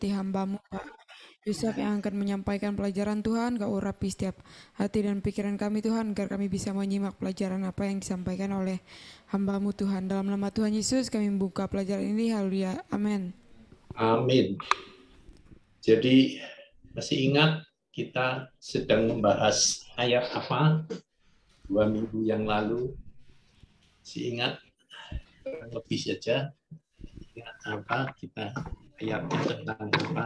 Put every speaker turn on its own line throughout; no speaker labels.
hati hamba-Mu, Pak Yusuf yang akan menyampaikan pelajaran Tuhan. Kau urapi setiap hati dan pikiran kami Tuhan, agar kami bisa menyimak pelajaran apa yang disampaikan oleh hamba-Mu Tuhan. Dalam nama Tuhan Yesus kami membuka pelajaran ini. Haleluya. Amin.
Amin. Jadi masih ingat kita sedang membahas ayat apa 2 minggu yang lalu? Masih ingat? Lebih saja. Ingat apa kita ayatnya tentang apa?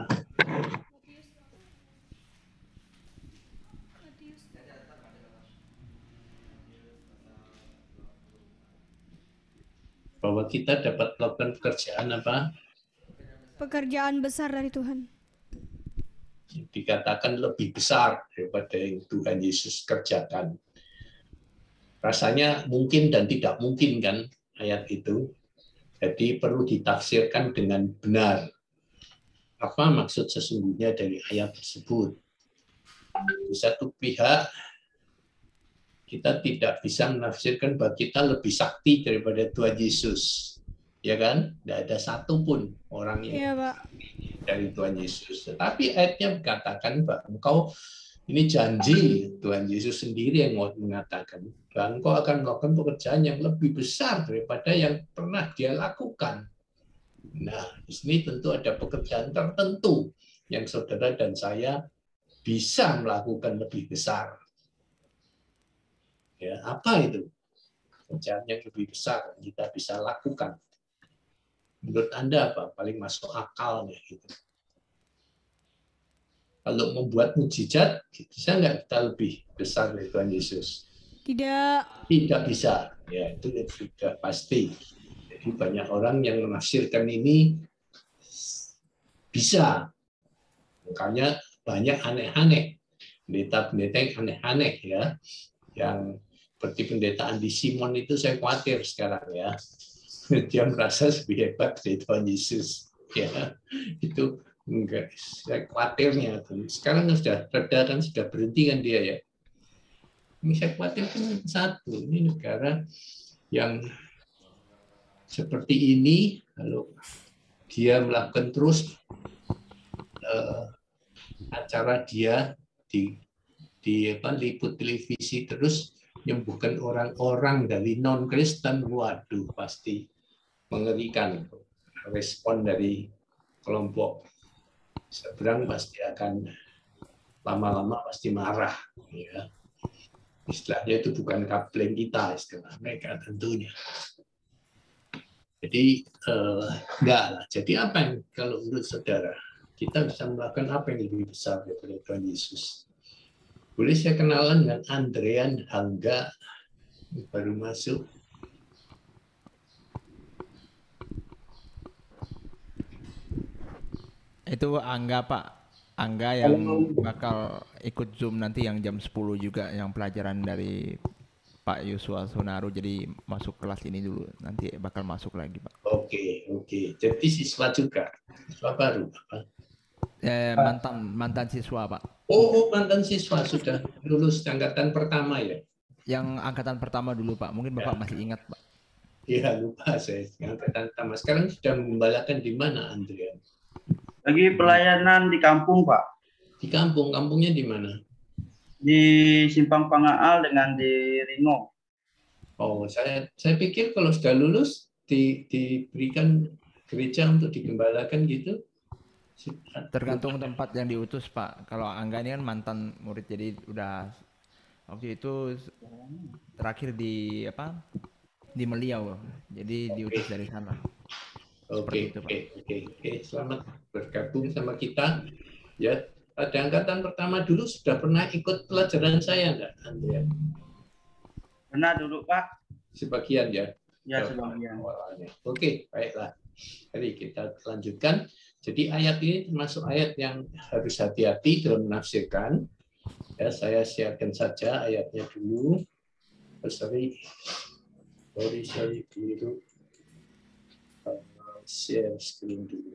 Bahwa kita dapat melakukan pekerjaan apa?
Pekerjaan besar dari Tuhan.
Dikatakan lebih besar daripada yang Tuhan Yesus kerjakan. Rasanya mungkin dan tidak mungkin kan ayat itu. Jadi perlu ditafsirkan dengan benar. Apa maksud sesungguhnya dari ayat tersebut? Di satu pihak, kita tidak bisa menafsirkan bahwa kita lebih sakti daripada Tuhan Yesus. Ya kan? Tidak ada satupun orang yang dari Tuhan Yesus. Tetapi ayatnya mengatakan bahwa engkau, ini janji Tuhan Yesus sendiri yang mengatakan bahwa engkau akan melakukan pekerjaan yang lebih besar daripada yang pernah dia lakukan. Nah, di sini tentu ada pekerjaan tertentu yang saudara dan saya bisa melakukan lebih besar. Ya, apa itu? Pekerjaan yang lebih besar yang kita bisa lakukan. Menurut Anda apa? Paling masuk akalnya gitu. Kalau membuat mukjizat, bisa nggak kita lebih besar dari Tuhan Yesus?
Tidak.
Tidak bisa. Ya, itu sudah pasti. Jadi banyak orang yang menafsirkan ini bisa. Makanya banyak aneh-aneh. Pendeta-pendeta yang aneh-aneh ya. Yang seperti pendeta Andi Simon itu saya khawatir sekarang ya. Dia merasa lebih hebat dari Tuhan Yesus. Ya, itu enggak, saya khawatirnya. Sekarang sudah reda kan, sudah berhenti kan dia ya. Ini saya khawatir kan satu, ini negara yang seperti ini, kalau dia melakukan terus acara dia di liput televisi terus menyembuhkan orang-orang dari non-Kristen, waduh pasti mengerikan. Respon dari kelompok seberang pasti akan lama-lama pasti marah. Ya. Istilahnya itu bukan kapling kita, istilah mereka tentunya. Jadi enggak lah. Jadi apa yang kalau menurut saudara kita bisa melakukan apa yang lebih besar daripada Tuhan Yesus? Boleh saya kenalan dengan Andrean Hangga baru masuk.
Itu Angga Pak. Angga yang bakal ikut Zoom nanti yang jam 10 juga yang pelajaran dari Pak Yusua Sunaru, jadi masuk kelas ini dulu, nanti bakal masuk lagi Pak.
Oke. Jadi siswa juga, siswa baru apa?
Mantan siswa Pak.
Oh mantan siswa sudah lulus angkatan pertama ya?
Yang angkatan pertama dulu Pak, mungkin Bapak masih ingat Pak.
Iya lupa saya, angkatan pertama. Sekarang sudah mengembalakan di mana Andrian?
Lagi pelayanan di kampung Pak.
Di kampung, kampungnya di mana?
Di Simpang Pangaal dengan di Ringo.
Oh, saya pikir kalau sudah lulus diberikan gereja untuk digembalakan gitu.
Tergantung tempat yang diutus Pak. Kalau Angga ini kan mantan murid, jadi udah waktu itu terakhir di Meliau, jadi diutus dari sana.
Oke. Selamat bergabung sama kita. Ya, pada angkatan pertama dulu sudah pernah ikut pelajaran saya enggak, Andrea?
Pernah dulu Pak.
Sebagian ya.
Ya sebagian.
Oke, baiklah. Jadi kita lanjutkan. Jadi ayat ini termasuk ayat yang harus hati-hati dalam menafsirkan. Ya, saya siapkan saja ayatnya dulu. Sorry, keliru. Share screen dulu.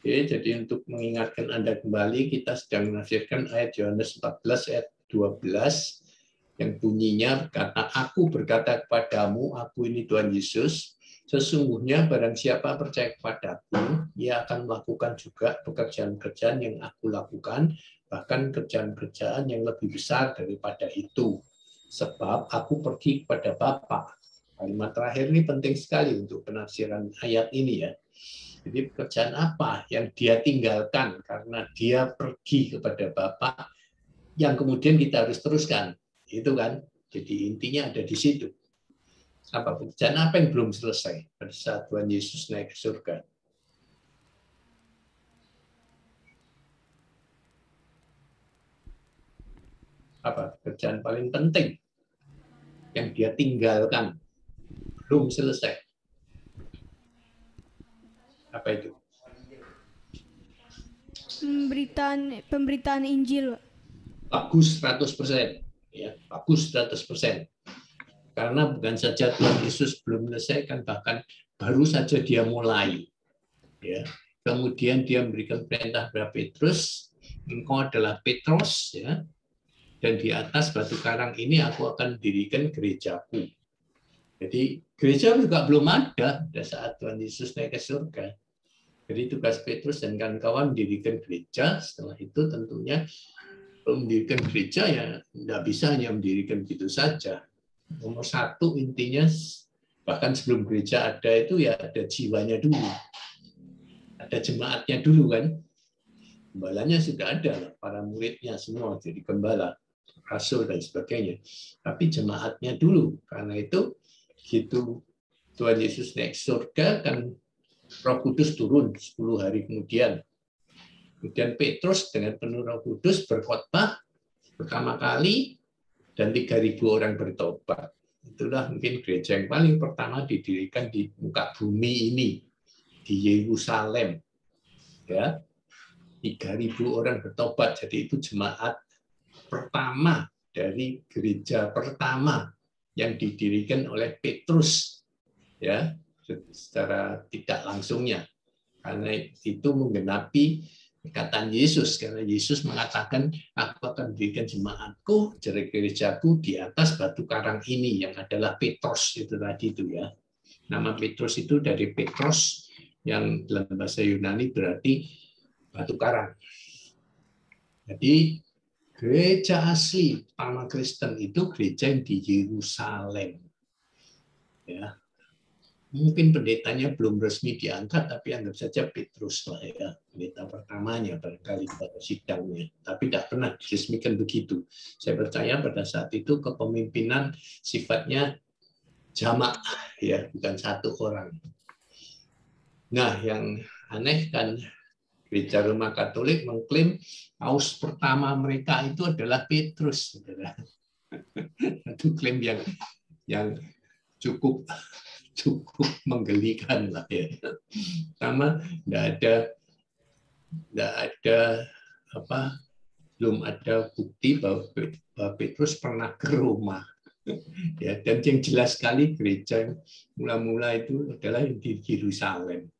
Oke, jadi untuk mengingatkan Anda kembali, kita sedang menafsirkan ayat Yohanes 14 ayat 12 yang bunyinya berkata, aku berkata kepadamu, aku ini Tuhan Yesus, Sesungguhnya barang siapa percaya kepadaku, ia akan melakukan juga pekerjaan-pekerjaan yang aku lakukan, bahkan kerjaan-kerjaan yang lebih besar daripada itu. Sebab aku pergi kepada Bapa. Kalimat terakhir ini penting sekali untuk penafsiran ayat ini ya. Jadi pekerjaan apa yang dia tinggalkan karena dia pergi kepada Bapa yang kemudian kita harus teruskan. Itu kan. Jadi intinya ada di situ. Apa pekerjaan apa yang belum selesai pada saat Tuhan Yesus naik ke surga? Apa pekerjaan paling penting yang dia tinggalkan belum selesai? Apa itu?
Pemberitaan Injil, Pak.
Bagus 100%. Ya, bagus 100%. Karena bukan saja Tuhan Yesus belum menyelesaikan, bahkan baru saja dia mulai. Ya. Kemudian dia memberikan perintah kepada Petrus, engkau adalah Petrus, ya, dan di atas batu karang ini aku akan dirikan gerejaku. Jadi gereja juga belum ada pada saat Tuhan Yesus naik ke surga. Jadi tugas Petrus dan kawan-kawan mendirikan gereja. Setelah itu tentunya mendirikan gereja ya tidak bisa hanya mendirikan begitu saja. Nomor satu intinya, bahkan sebelum gereja ada itu ya ada jiwanya dulu, ada jemaatnya dulu kan. Gembalanya sudah ada, para muridnya semua jadi gembala, rasul dan sebagainya. Tapi jemaatnya dulu, karena itu gitu Tuhan Yesus naik surga kan Roh Kudus turun 10 hari kemudian. Kemudian Petrus dengan penuh Roh Kudus berkhotbah pertama kali dan 3.000 orang bertobat. Itulah mungkin gereja yang paling pertama didirikan di muka bumi ini, di Yerusalem. Ya, 3.000 orang bertobat. Jadi itu jemaat pertama dari gereja pertama yang didirikan oleh Petrus. Ya, secara tidak langsungnya. Karena itu menggenapi perkataan Yesus, karena Yesus mengatakan aku akan mendirikan jemaatku, gerejaku di atas batu karang ini yang adalah Petrus itu tadi itu ya. Nama Petrus itu dari Petros yang dalam bahasa Yunani berarti batu karang. Jadi gereja asli pertama Kristen itu gereja yang di Yerusalem. Ya. Mungkin pendetanya belum resmi diangkat, tapi anggap saja Petrus lah ya, pendeta pertamanya barangkali pada sidangnya. Tapi tidak pernah diresmikan begitu. Saya percaya pada saat itu kepemimpinan sifatnya jamak, ya bukan satu orang. Nah, yang aneh kan Gereja Roma Katolik mengklaim paus pertama mereka itu adalah Petrus. Itu klaim yang cukup menggelikan lah ya. Pertama belum ada bukti bahwa Petrus pernah ke Roma. Ya, dan yang jelas sekali gereja mula-mula itu adalah di Yerusalem.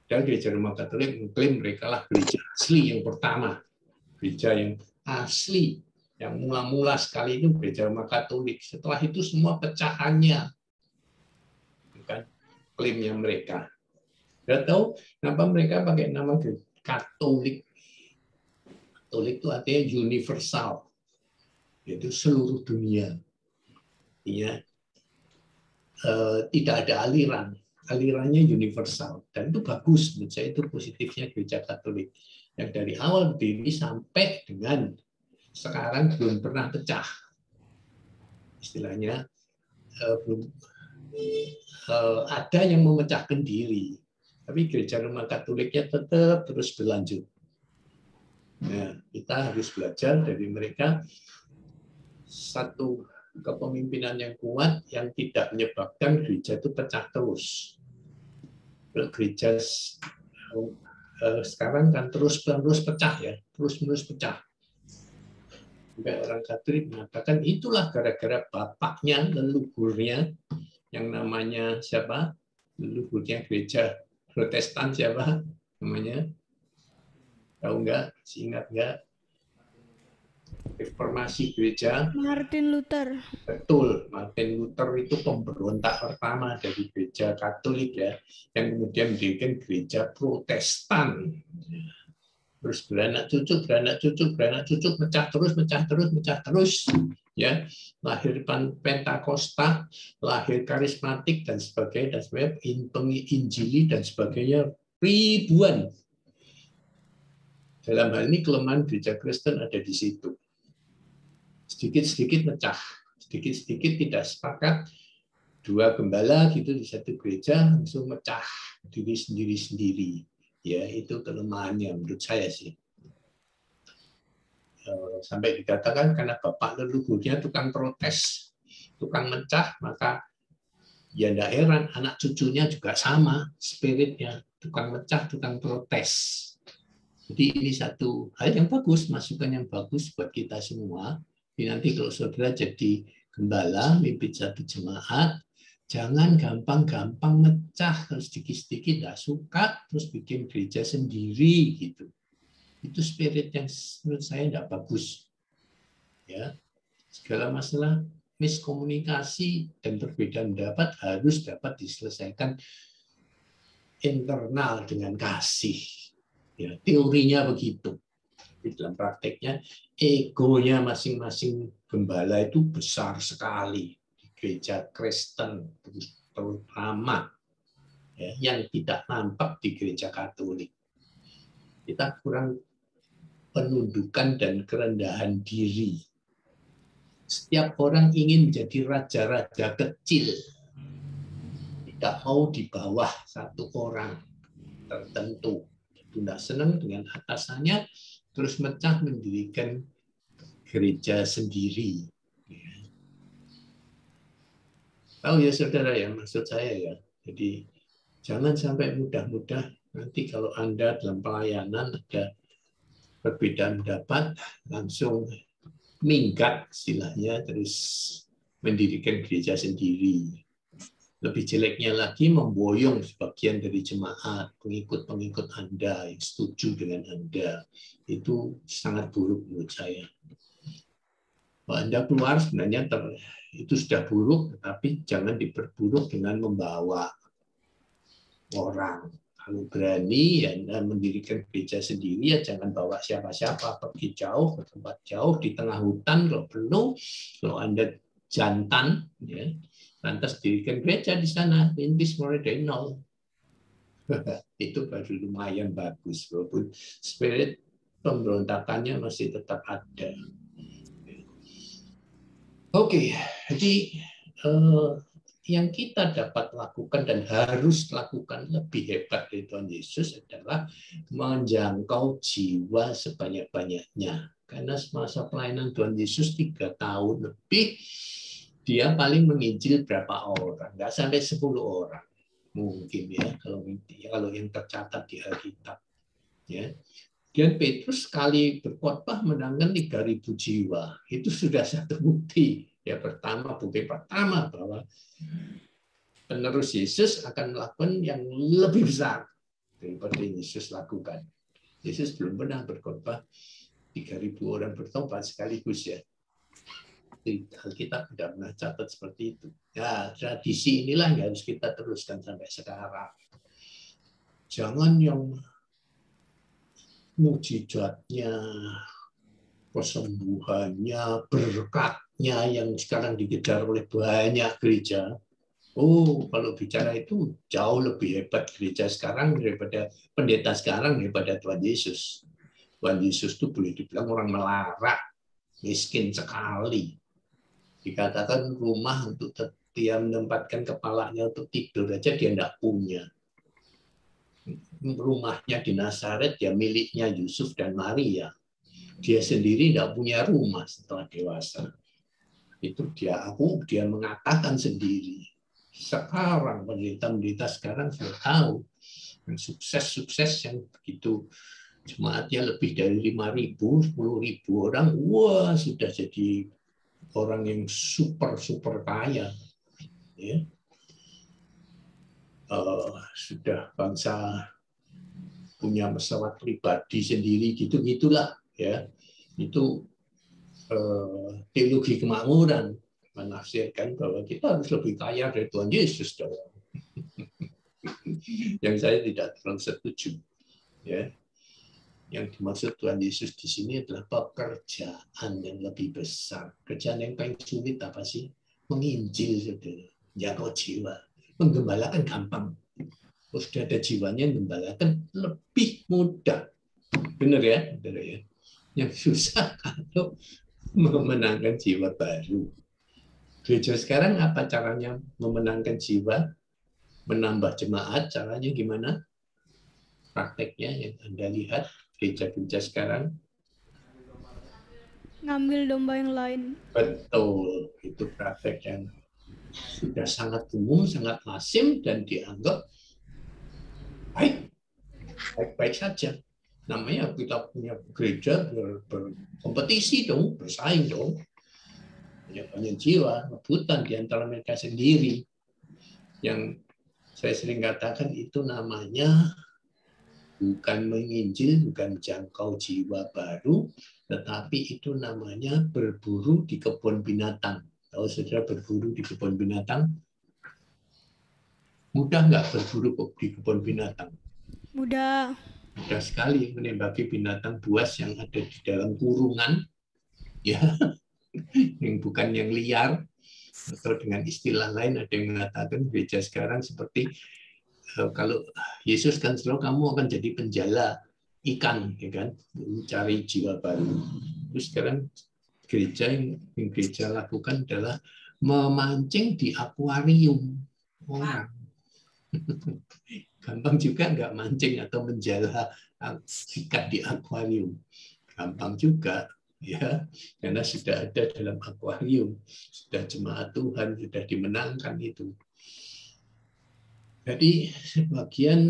Dan Gereja Roma Katolik mengklaim mereka lah gereja asli yang pertama, gereja yang asli, yang mula-mula sekali itu Gereja Roma Katolik. Setelah itu semua pecahannya, bukan klaimnya mereka. Tidak tahu kenapa mereka pakai nama Katolik. Katolik itu artinya universal, yaitu seluruh dunia. Artinya tidak ada aliran. Alirannya universal, dan itu bagus menurut saya. Itu positifnya gereja Katolik yang dari awal berdiri sampai dengan sekarang belum pernah pecah, istilahnya belum ada yang memecahkan diri, tapi gereja Roma Katoliknya tetap terus berlanjut. Nah, kita harus belajar dari mereka satu kepemimpinan yang kuat yang tidak menyebabkan gereja itu pecah terus. Gereja sekarang kan terus-menerus pecah ya, terus-menerus pecah. Sampai orang Katolik mengatakan itulah gara-gara bapaknya, leluhurnya yang namanya siapa? Leluhurnya gereja Protestan siapa namanya? Tahu nggak? Ingat nggak? Reformasi gereja,
Martin Luther.
betul. Martin Luther itu pemberontak pertama dari gereja Katolik ya, yang kemudian mendirikan gereja Protestan. Terus beranak cucu, pecah terus, ya. Lahir Pentakosta, lahir karismatik dan sebagainya, Injili dan sebagainya ribuan. Dalam hal ini kelemahan gereja Kristen ada di situ. Sedikit-sedikit pecah, sedikit-sedikit tidak sepakat. Dua gembala gitu di satu gereja langsung pecah diri sendiri-sendiri. Ya, itu kelemahannya menurut saya sih. Sampai dikatakan karena bapak leluhurnya tukang protes, tukang mecah, maka ya tidak heran anak cucunya juga sama spiritnya, tukang mecah, tukang protes. Jadi ini satu hal yang bagus, masukan yang bagus buat kita semua. Jadi nanti kalau saudara jadi gembala, mimpin satu jemaat, jangan gampang-gampang mecah, terus sedikit-sedikit tidak suka, terus bikin gereja sendiri gitu. Itu spirit yang menurut saya tidak bagus. Ya, segala masalah miskomunikasi dan perbedaan pendapat harus dapat diselesaikan internal dengan kasih. Ya, teorinya begitu. Di dalam prakteknya, egonya masing-masing gembala itu besar sekali di gereja Kristen terutama, ya, yang tidak nampak di gereja Katolik. Kita kurang penundukan dan kerendahan diri. Setiap orang ingin menjadi raja-raja kecil, tidak mau di bawah satu orang tertentu. Tidak senang dengan atasannya, terus mecah mendirikan gereja sendiri. Tahu ya saudara ya, maksud saya ya. Jadi jangan sampai mudah-mudah nanti kalau Anda dalam pelayanan ada perbedaan pendapat, langsung minggat istilahnya, terus mendirikan gereja sendiri. Lebih jeleknya lagi memboyong sebagian dari jemaat, pengikut-pengikut Anda yang setuju dengan Anda. Itu sangat buruk menurut saya. Kalau Anda keluar sebenarnya itu sudah buruk, tetapi jangan diperburuk dengan membawa orang. Kalau berani ya Anda mendirikan gereja sendiri, ya jangan bawa siapa-siapa, pergi jauh, ke tempat jauh, di tengah hutan kalau perlu. Kalau Anda jantan, ya, lantas dirikan gereja di sana, rintis mulai dari nol. Itu baru lumayan bagus, walaupun spirit pemberontakannya masih tetap ada. Oke, jadi yang kita dapat lakukan dan harus lakukan lebih hebat dari Tuhan Yesus adalah menjangkau jiwa sebanyak-banyaknya. Karena semasa pelayanan Tuhan Yesus 3 tahun lebih, dia paling menginjil berapa orang? Nggak sampai 10 orang. Mungkin ya, kalau yang tercatat di Alkitab. Ya. Dan Petrus sekali berkhotbah menangkan 3.000 jiwa. Itu sudah satu bukti. Ya, bukti pertama bahwa penerus Yesus akan melakukan yang lebih besar daripada yang Yesus lakukan. Yesus belum pernah berkhotbah 3.000 orang bertobat sekaligus ya. Alkitab tidak pernah catat seperti itu. Ya, tradisi inilah yang harus kita teruskan sampai sekarang. Jangan yang mujizatnya, kesembuhannya, berkatnya yang sekarang dikejar oleh banyak gereja. Oh, kalau bicara itu jauh lebih hebat gereja sekarang daripada pendeta sekarang daripada Tuhan Yesus. Tuhan Yesus itu boleh dibilang orang melarat, miskin sekali. Dikatakan rumah untuk dia menempatkan kepalanya untuk tidur aja dia tidak punya. Rumahnya di Nazaret ya miliknya Yusuf dan Maria. Dia sendiri tidak punya rumah setelah dewasa. Itu dia mengatakan sendiri. Sekarang pendeta-pendeta sekarang sudah tahu sukses-sukses yang begitu jemaatnya lebih dari 5.000, 10.000 orang, wah sudah jadi orang yang super kaya, ya. Sudah bangsa punya pesawat pribadi sendiri, gitulah, ya. Itu teologi kemakmuran menafsirkan bahwa kita harus lebih kaya dari Tuhan Yesus. Yang saya tidak terlalu setuju. Ya. Yang dimaksud Tuhan Yesus di sini adalah pekerjaan yang lebih besar. Kerjaan yang paling sulit apa sih? Menginjil, saudara. Jaga jiwa. Menggembalakan gampang. Kalau sudah ada jiwanya, menggembalakan lebih mudah. Benar ya? Benar ya? Yang susah kalau memenangkan jiwa baru. Gereja sekarang apa caranya memenangkan jiwa? Menambah jemaat, caranya gimana? Prakteknya yang Anda lihat, gereja-gereja sekarang.
Ngambil domba yang lain.
Betul, itu praktek yang sudah sangat umum, sangat lazim, dan dianggap baik-baik saja. Namanya kita punya gereja berkompetisi dong, bersaing dong. Banyak jiwa, rebutan di antara mereka sendiri. Yang saya sering katakan itu namanya bukan menginjil, bukan jangkau jiwa baru, tetapi itu namanya berburu di kebun binatang. Kalau saudara berburu di kebun binatang, mudah nggak berburu di kebun binatang?
Mudah.
Mudah sekali menembaki binatang buas yang ada di dalam kurungan, ya, yang bukan yang liar, atau dengan istilah lain ada yang mengatakan gereja sekarang seperti kalau Yesus kan selalu kamu akan jadi penjala ikan, ya kan, mencari jiwa baru. Terus sekarang gereja yang gereja lakukan adalah memancing di akuarium orang. Gampang juga nggak mancing atau menjala ikan di akuarium. Gampang juga, ya, karena sudah ada dalam akuarium, sudah jemaat Tuhan, sudah dimenangkan itu. Jadi sebagian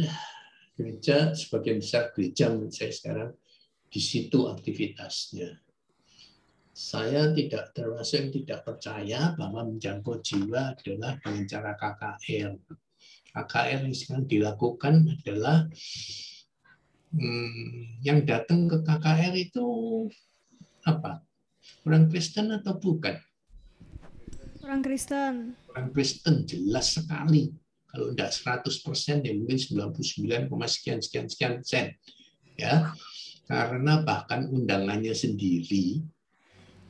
gereja, sebagian besar gereja menurut saya sekarang di situ aktivitasnya. Saya tidak termasuk yang tidak percaya bahwa menjangkau jiwa adalah dengan cara KKR. KKR yang sekarang dilakukan adalah yang datang ke KKR itu apa? Orang Kristen atau bukan?
Orang Kristen.
Orang Kristen jelas sekali. Kalau tidak 100%, ya mungkin 99, sekian persen. Ya, karena bahkan undangannya sendiri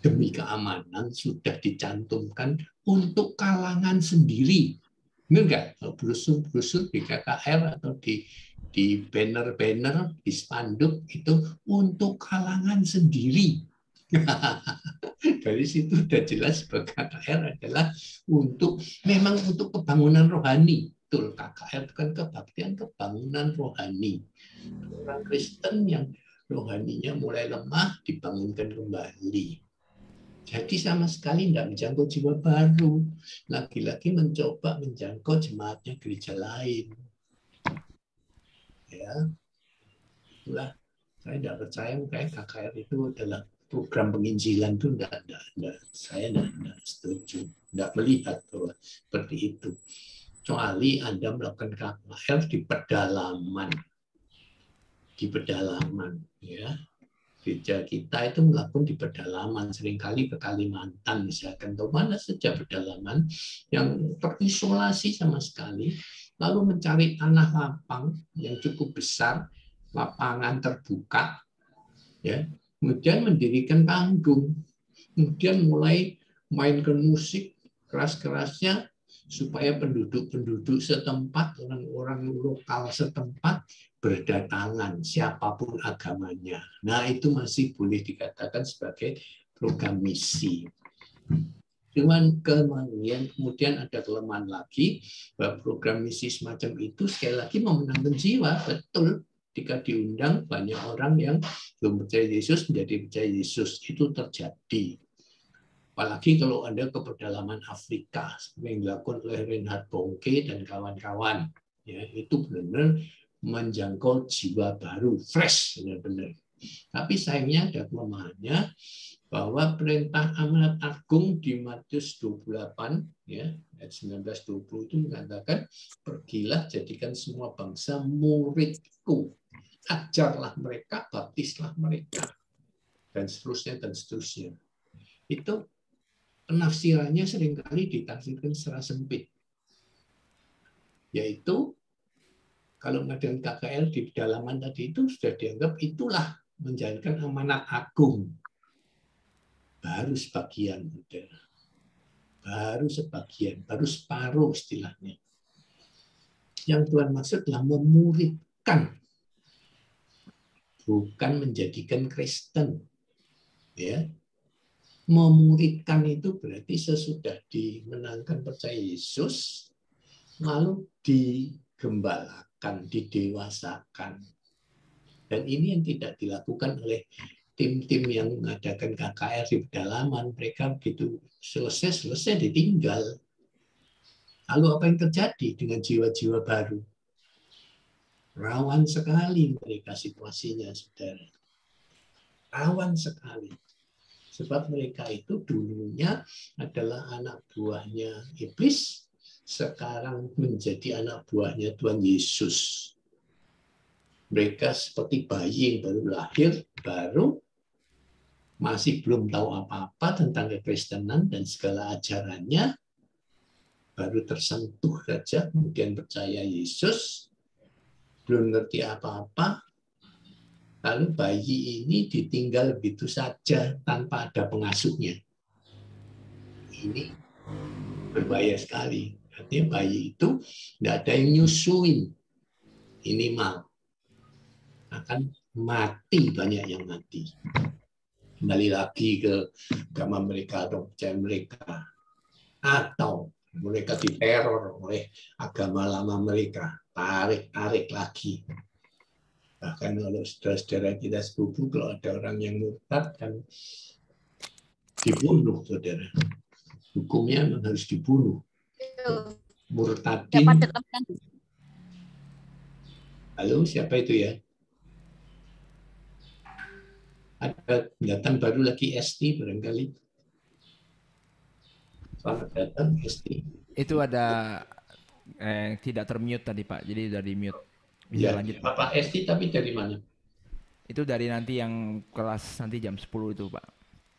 demi keamanan sudah dicantumkan untuk kalangan sendiri. Benar nggak? Brosur-brosur di KKR atau di banner-banner, di spanduk itu untuk kalangan sendiri. Dari situ sudah jelas bahwa KKR adalah memang untuk kebangunan rohani. Betul, KKR itu kan kebaktian kebangunan rohani. Orang Kristen yang rohaninya mulai lemah dibangunkan kembali. Jadi sama sekali tidak menjangkau jiwa baru. Lagi-lagi mencoba menjangkau jemaatnya gereja lain. Ya, itulah saya tidak percaya kayak KKR itu adalah program penginjilan itu saya tidak setuju, tidak melihat bahwa seperti itu. Kecuali Anda melakukan KKR di pedalaman, ya. Gereja kita itu melakukan di pedalaman, seringkali ke Kalimantan misalkan, atau mana saja pedalaman yang terisolasi sama sekali, lalu mencari tanah lapang yang cukup besar, lapangan terbuka, ya, kemudian mendirikan panggung, kemudian mulai mainkan musik keras-kerasnya supaya penduduk-penduduk setempat, orang-orang lokal setempat berdatangan, siapapun agamanya. Nah, itu masih boleh dikatakan sebagai program misi. Cuman kemudian ada kelemahan lagi, bahwa program misi semacam itu sekali lagi memenangkan jiwa, betul. Ketika diundang, banyak orang yang belum percaya Yesus menjadi percaya Yesus. Itu terjadi. Apalagi kalau Anda ke pedalaman Afrika, yang dilakukan oleh Reinhard Bonnke dan kawan-kawan. Ya, itu benar-benar menjangkau jiwa baru, fresh, benar-benar. Tapi sayangnya ada kelemahannya, bahwa perintah amanat agung di Matius 28, ya, ayat 19-20 itu mengatakan, pergilah jadikan semua bangsa muridku. Ajarlah mereka, baptislah mereka. Dan seterusnya, dan seterusnya. itu penafsirannya seringkali ditafsirkan secara sempit. Yaitu kalau model KKR di pedalaman tadi itu sudah dianggap itulah menjalankan amanat agung. Baru sebagian, baru sebagian, baru separuh istilahnya. Yang Tuhan maksud adalah memuridkan, bukan menjadikan Kristen. Ya, memuridkan itu berarti sesudah dimenangkan percaya Yesus, lalu digembalakan, didewasakan. Dan ini yang tidak dilakukan oleh tim-tim yang mengadakan KKR di pedalaman. Mereka begitu selesai ditinggal. Lalu apa yang terjadi dengan jiwa-jiwa baru? Rawan sekali mereka situasinya, saudara. Rawan sekali. Sebab mereka itu dulunya adalah anak buahnya iblis, sekarang menjadi anak buahnya Tuhan Yesus. Mereka seperti bayi yang baru lahir, baru masih belum tahu apa-apa tentang kekristenan dan segala ajarannya, baru tersentuh saja, kemudian percaya Yesus, belum ngerti apa-apa, lalu bayi ini ditinggal begitu saja tanpa ada pengasuhnya. Ini berbahaya sekali. Artinya bayi itu tidak ada yang nyusuin. Minimal. Akan mati, banyak yang mati. Kembali lagi ke agama mereka atau percaya mereka. Atau mereka diteror oleh agama lama mereka. Tarik lagi. Bahkan kalau saudara-saudara kita sepupu, kalau ada orang yang murtad kan dibunuh, saudara. Hukumnya memang harus dibunuh. Murtadin. Halo, siapa itu ya? Ada datang baru lagi ST barangkali. Selamat datang ST.
Itu ada tidak termute tadi Pak, jadi udah di mute. Bisa
Ya,
lanjut
Bapak ST tapi dari mana?
Itu dari nanti yang kelas nanti jam 10 itu Pak.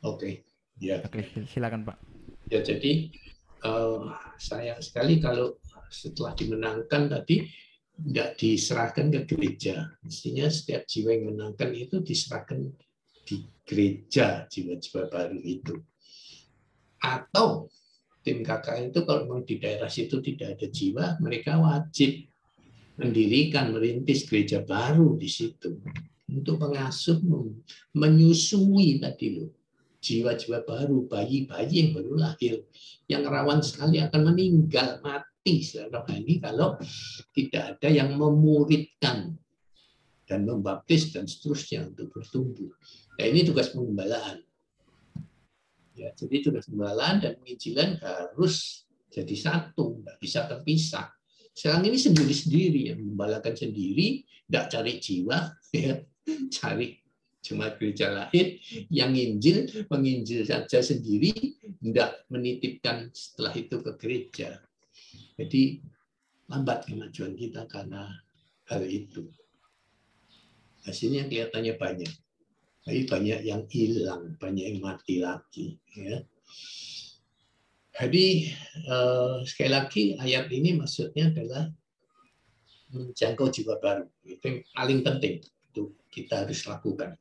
Oke, ya.
Oke, silakan Pak.
Ya, jadi sayang sekali kalau setelah dimenangkan tadi tidak diserahkan ke gereja. Mestinya setiap jiwa yang menangkan itu diserahkan di gereja, jiwa-jiwa baru itu. Atau tim KKN itu kalau memang di daerah situ tidak ada jiwa, mereka wajib mendirikan, merintis gereja baru di situ untuk mengasuh, menyusui tadi loh, jiwa-jiwa baru, bayi-bayi yang baru lahir, yang rawan sekali akan meninggal, mati secara rohani kalau tidak ada yang memuridkan dan membaptis dan seterusnya untuk bertumbuh. Nah, ini tugas pengembalaan. Ya, jadi tugas pengembalaan dan penginjilan harus jadi satu, nggak bisa terpisah. Sekarang ini sendiri-sendiri, yang membalakan sendiri, tidak cari jiwa, ya, cari jemaat gereja lain, yang menginjil saja sendiri, tidak menitipkan setelah itu ke gereja. Jadi lambat kemajuan kita karena hal itu. Hasilnya kelihatannya banyak, tapi banyak yang hilang, banyak yang mati lagi. Ya. Jadi sekali lagi ayat ini maksudnya adalah menjangkau jiwa baru. Itu yang paling penting itu kita harus lakukan.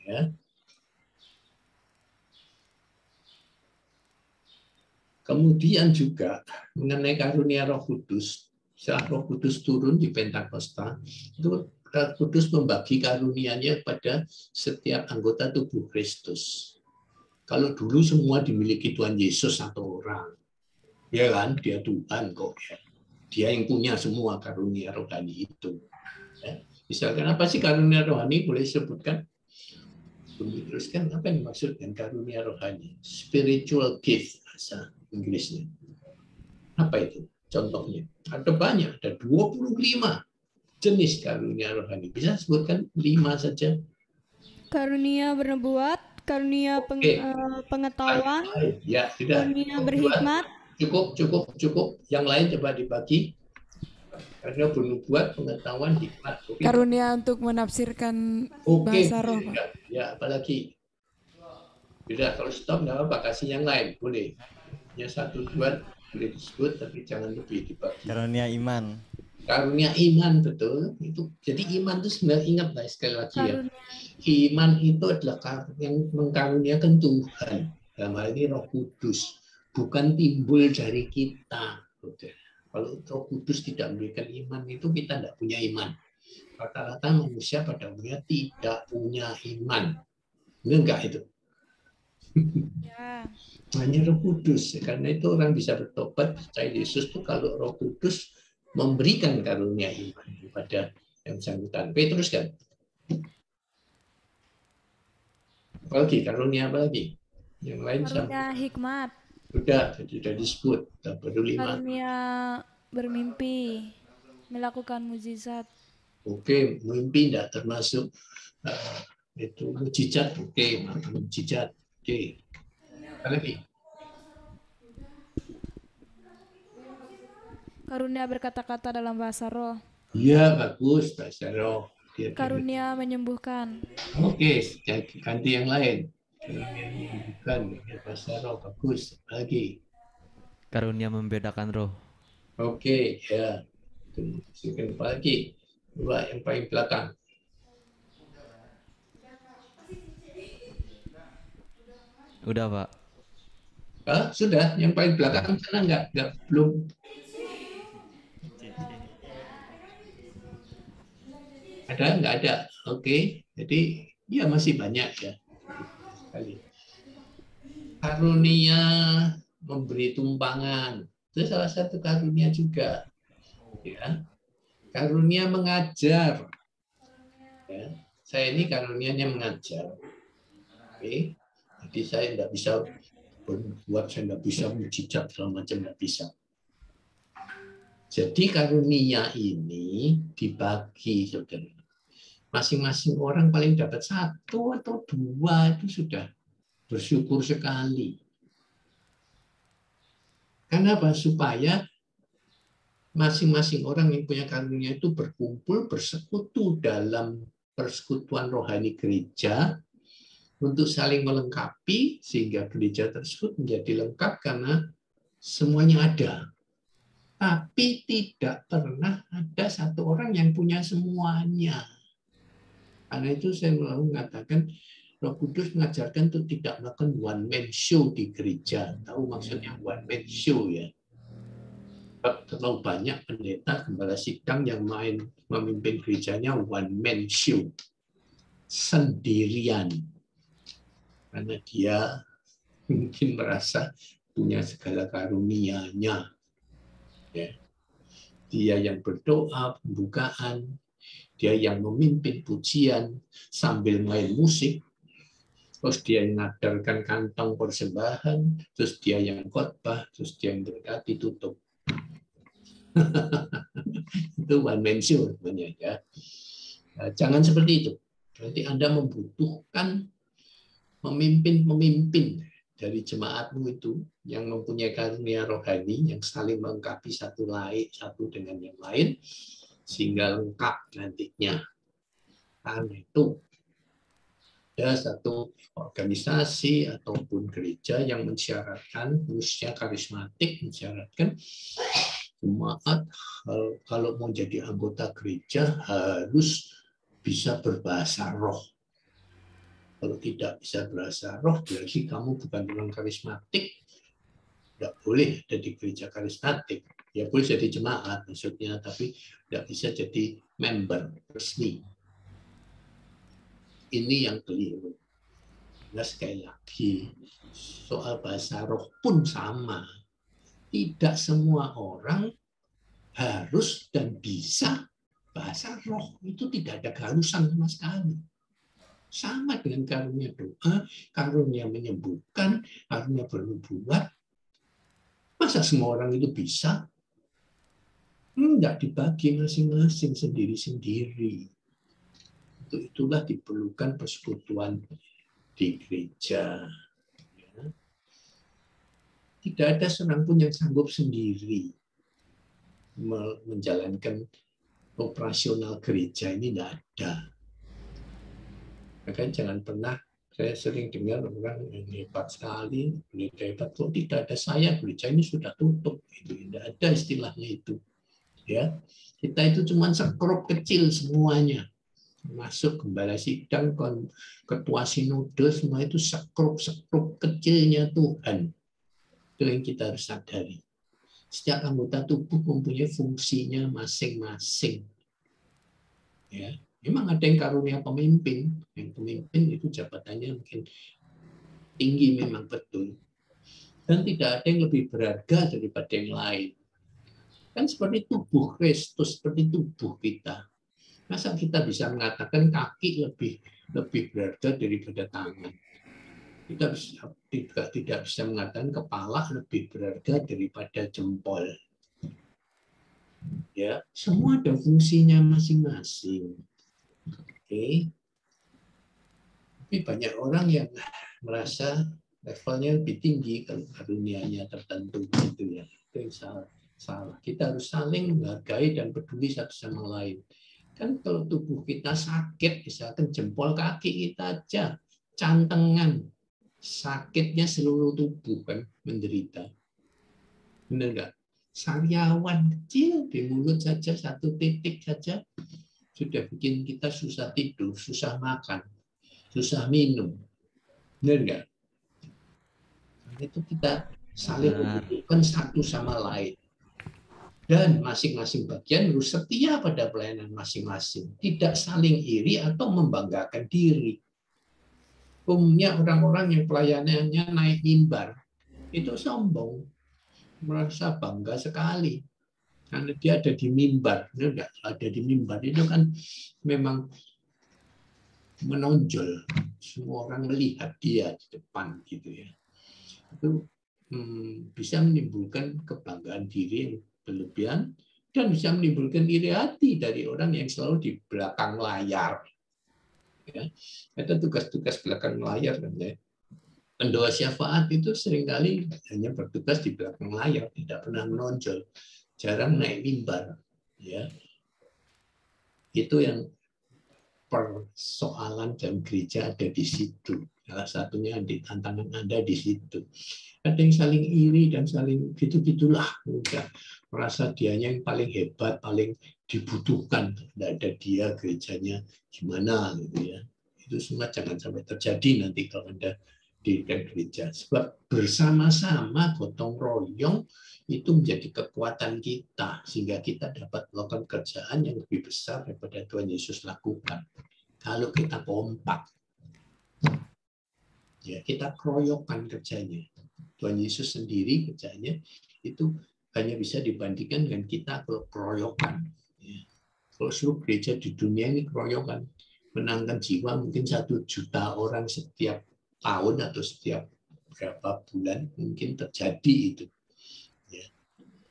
Ya. Kemudian juga mengenai karunia Roh Kudus, setelah Roh Kudus turun di Pentakosta, itu Roh Kudus membagi karunia-Nya kepada setiap anggota tubuh Kristus. Kalau dulu semua dimiliki Tuhan Yesus satu orang, ya kan, dia Tuhan kok ya. Dia yang punya semua karunia rohani itu. Ya. Misalkan apa sih karunia rohani? Boleh sebutkan? Teruskan apa yang dimaksud dengan karunia rohani? Spiritual gift bahasa Inggrisnya. Apa itu? Contohnya. Ada banyak, ada 25 jenis karunia rohani. Bisa sebutkan 5 saja?
Karunia bernubuat, karunia pengetahuan,
ya, sudah.
karunia berhikmat.
Cukup. Yang lain coba dibagi. Karena bernubuat, pengetahuan, hikmat.
Karunia untuk menafsirkan bahasa roh.
Ya, apalagi? Tidak, kalau stop nggak apa-apa, kasih yang lain, boleh. Ya 1, 2 boleh disebut, tapi jangan lebih dibagi.
Karunia iman.
Karunia iman, betul. Itu jadi iman itu sebenarnya, ingat lah sekali lagi ya.
Karunia
Iman itu adalah yang mengkaruniakan Tuhan. Dalam hal ini Roh Kudus, bukan timbul dari kita. Kalau Roh Kudus tidak memberikan iman, itu kita tidak punya iman. Rata-rata manusia pada umumnya tidak punya iman. Enggak itu.
ya.
Hanya Roh Kudus. Karena itu orang bisa bertobat percaya Yesus itu kalau Roh Kudus memberikan karunia iman kepada yang bersangkutan. Petrus kan. Apalagi karunia apa lagi? Yang lain sama.
Karunia hikmat,
Sudah disebut. Baru 5.
karunia bermimpi, melakukan mukjizat.
Oke, mimpi tidak termasuk itu mujizat. Oke, mujizat. Oke. Apa lagi?
Karunia berkata-kata dalam bahasa roh,
Iya, bagus bahasa roh.
karunia menyembuhkan,
Oke, ganti yang lain. Bukan bahasa roh, bagus. Apa lagi?
Karunia membedakan roh.
Oke, ya. Silakan apa lagi? Coba yang paling belakang.
Udah, Pak.
Sudah, yang paling belakang sana enggak belum. Ada enggak ada? Oke, jadi ya masih banyak ya. Sekali. Karunia memberi tumpangan itu salah satu karunia juga. Ya, karunia mengajar. Ya, saya ini karunianya mengajar. Oke, jadi saya tidak bisa berbuat, saya tidak bisa mujizat segala macam, tidak bisa. Jadi karunia ini dibagi, saudara. Masing-masing orang paling dapat 1 atau 2 itu sudah bersyukur sekali. Kenapa? Supaya masing-masing orang yang punya karunia itu berkumpul, bersekutu dalam persekutuan rohani gereja untuk saling melengkapi, sehingga gereja tersebut menjadi lengkap karena semuanya ada. Tapi tidak pernah ada satu orang yang punya semuanya. Karena itu saya selalu mengatakan Roh Kudus mengajarkan untuk tidak melakukan one man show di gereja. Tahu maksudnya one man show ya? Terlalu banyak pendeta gembala sidang yang memimpin gerejanya one man show. Sendirian. Karena dia mungkin merasa punya segala karunia-Nya. Ya. Dia yang berdoa, pembukaan, dia yang memimpin pujian sambil main musik, terus dia yang ngadarkan kantong persembahan, terus dia yang khotbah, terus dia yang berkati tutup. Itu one man show namanya ya. Jangan seperti itu. Berarti Anda membutuhkan pemimpin dari jemaatmu itu yang mempunyai karunia rohani yang saling melengkapi satu dengan yang lain sehingga lengkap nantinya. Karena itu ada satu organisasi ataupun gereja yang mensyaratkan, khususnya karismatik mensyaratkan jemaat kalau mau jadi anggota gereja harus bisa berbahasa roh. Kalau tidak bisa berbahasa roh, berarti kamu bukan orang karismatik, tidak boleh ada di gereja karismatik. Ya boleh jadi jemaat maksudnya, tapi tidak bisa jadi member resmi. Ini yang keliru. Nah, sekali lagi, soal bahasa roh pun sama. Tidak semua orang harus dan bisa bahasa roh. Itu tidak ada keharusan sama sekali. Sama dengan karunia doa, karunia menyembuhkan, karunia bernubuat. Masa semua orang itu bisa? Enggak, dibagi masing-masing, sendiri-sendiri. Itulah diperlukan persekutuan di gereja. Tidak ada seorang pun yang sanggup sendiri menjalankan operasional gereja, ini tidak ada. Maka jangan pernah Saya sering dengar orang yang hebat sekali, gereja hebat, kok tidak ada saya, gereja ini sudah tutup. Tidak ada istilahnya itu. Ya, kita itu cuma sekrup kecil semuanya. Masuk gembala sidang, ketua sinode, semua itu sekrup kecilnya Tuhan. Itu yang kita harus sadari. Setiap anggota tubuh mempunyai fungsinya masing-masing. Ya, memang ada yang karunia pemimpin. Yang pemimpin itu jabatannya mungkin tinggi memang betul. Dan tidak ada yang lebih berharga daripada yang lain. Kan seperti tubuh Kristus, seperti tubuh kita. Masa kita bisa mengatakan kaki lebih berharga daripada tangan? Kita tidak bisa mengatakan kepala lebih berharga daripada jempol. Ya, semua ada fungsinya masing-masing. Oke. Tapi banyak orang yang merasa levelnya lebih tinggi kalau karunianya tertentu gitu ya. Itu yang salah. Kita harus saling menghargai dan peduli satu sama lain. Kan kalau tubuh kita sakit, misalkan jempol kaki kita aja, cantengan, sakitnya seluruh tubuh kan menderita. Benar nggak? Sariawan kecil di mulut saja, satu titik saja, sudah bikin kita susah tidur, susah makan, susah minum. Benar nggak? Itu kita saling membutuhkan satu sama lain. Dan masing-masing bagian harus setia pada pelayanan masing-masing. Tidak saling iri atau membanggakan diri. Umumnya orang-orang yang pelayanannya naik mimbar, itu sombong. Merasa bangga sekali. Karena dia ada di mimbar. Dia enggak ada di mimbar. Itu kan memang menonjol. Semua orang melihat dia di depan. Gitu ya. Itu bisa menimbulkan kebanggaan diri yang berlebihan dan bisa menimbulkan iri hati dari orang yang selalu di belakang layar. Ya, itu tugas-tugas belakang layar kan ya. Pendoa syafaat itu seringkali hanya bertugas di belakang layar, tidak pernah menonjol, jarang naik mimbar. Ya, itu yang persoalan dalam gereja ada di situ. Salah satunya di tantangan Anda di situ. Ada yang saling iri dan saling gitu-gitulah. Udah merasa dianya yang paling hebat, paling dibutuhkan. Tidak ada dia, gerejanya gimana gitu ya. Itu semua jangan sampai terjadi nanti kalau Anda di gereja. Sebab bersama-sama gotong royong itu menjadi kekuatan kita sehingga kita dapat melakukan kerjaan yang lebih besar daripada Tuhan Yesus lakukan. Kalau kita kompak, ya kita keroyokan kerjanya. Tuhan Yesus sendiri kerjanya itu hanya bisa dibandingkan dengan kita kalau keroyokan. Ya. Kalau seluruh gereja di dunia ini keroyokan, menangkan jiwa mungkin 1 juta orang setiap tahun atau setiap berapa bulan mungkin terjadi itu. Ya.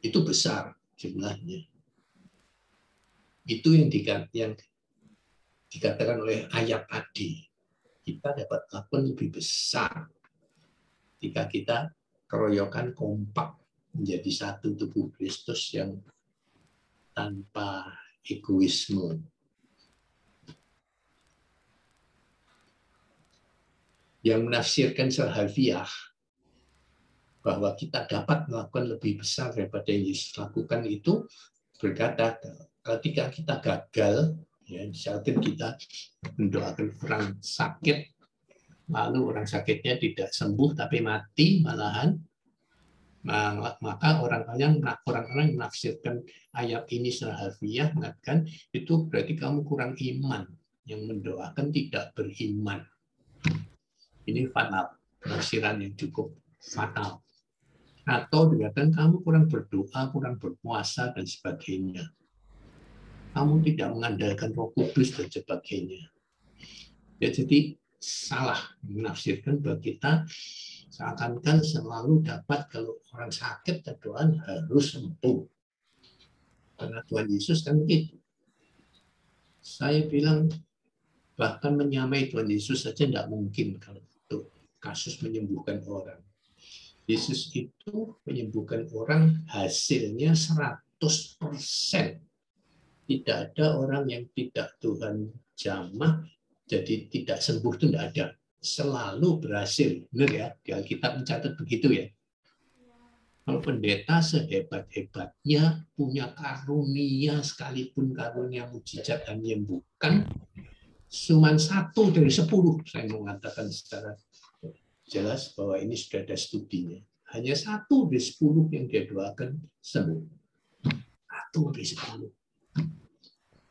Itu besar jumlahnya. Itu yang dikatakan oleh ayat tadi. Kita dapat lakukan lebih besar jika kita keroyokan kompak menjadi satu tubuh Kristus yang tanpa egoisme. Yang menafsirkan seharfiah bahwa kita dapat melakukan lebih besar daripada yang Yesus lakukan itu berkata ketika kita gagal, ya, misalkan kita mendoakan orang sakit, lalu orang sakitnya tidak sembuh tapi mati malahan, maka orang-orang menafsirkan ayat ini secara harfiah mengatakan itu berarti kamu kurang iman, yang mendoakan tidak beriman. Ini fatal, penafsiran yang cukup fatal. Atau dikatakan kamu kurang berdoa, kurang berpuasa dan sebagainya. Kamu tidak mengandalkan Roh Kudus dan sebagainya. Ya, jadi salah menafsirkan bahwa kita seakan-akan selalu dapat kalau orang sakit berdoa harus sembuh. Karena Tuhan Yesus kan begitu. Saya bilang bahkan menyamai Tuhan Yesus saja tidak mungkin kalau untuk kasus menyembuhkan orang. Yesus itu menyembuhkan orang hasilnya 100%. Tidak ada orang yang tidak Tuhan jamah, jadi tidak sembuh itu tidak ada. selalu berhasil. Benar ya, di Alkitab mencatat begitu ya. Kalau pendeta sehebat-hebatnya punya karunia, sekalipun karunia mujizat dan menyembuhkan, cuma 1 dari 10, saya mengatakan secara jelas bahwa ini sudah ada studinya. Hanya 1 dari 10 yang dia doakan sembuh. 1 dari 10.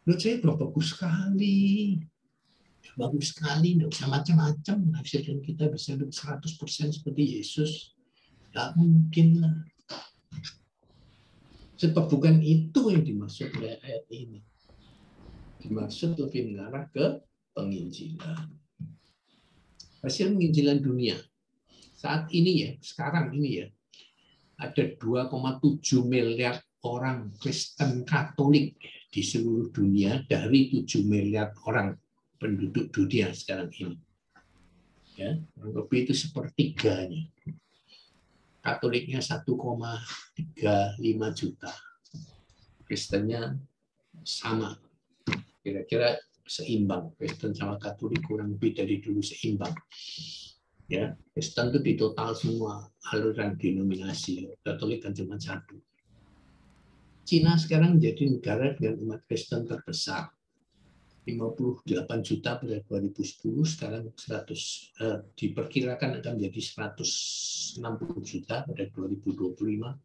Menurut saya bagus sekali. Bagus sekali, tidak usah macam-macam. Hasilnya kita bisa 100% seperti Yesus. Tidak mungkin lah. Sebab bukan itu yang dimaksud oleh ayat ini. Dimaksud lebih mengarah ke penginjilan. Hasil penginjilan dunia. Saat ini ya, sekarang ini ya, ada 2,7 miliar orang Kristen Katolik di seluruh dunia dari 7 miliar orang penduduk dunia sekarang ini. Ya, lebih itu sepertiganya. Katoliknya 1,35 juta. Kristennya sama. Kira-kira seimbang. Kristen sama Katolik kurang lebih dari dulu seimbang. Ya, Kristen itu di total semua aliran denominasi. Katolik kan cuma 1. Cina sekarang menjadi negara dengan umat Kristen terbesar. 58 juta pada 2010, sekarang 100 diperkirakan akan menjadi 160 juta pada 2025